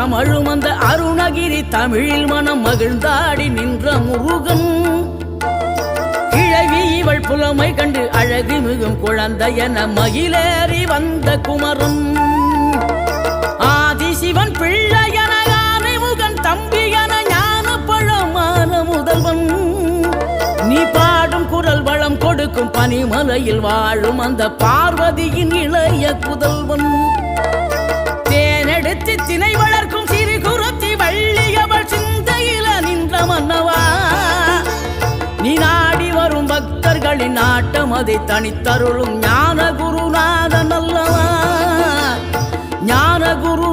தமழும் அந்த அருணகிரி தமிழில் மனம் மகிழ்ந்தாடி நின்ற முருகன் கிழவி இவள் புலமை கண்டு அழகு மிகும் குழந்தை என மகிழேறி வந்த குமரன் ஆதிசிவன் பிள்ளையன ஆனைமுகன் தம்பியன ஞான பழமான முதல்வன் நீ பாடும் குரல் வளம் கொடுக்கும் பனிமலையில் வாழும் அந்த பார்வதியின் இளைய புதல்வன் தேனெடுத்து திணை வளர்க்கும் சிறு குருத்தி வள்ளியவள் சிந்தையில நின்ற மன்னவா நீ நாடி வரும் பக்தர்களின் நாட்டம் அதை தனித்தருளும் ஞான குருநாதன் அல்லவா ஞான குரு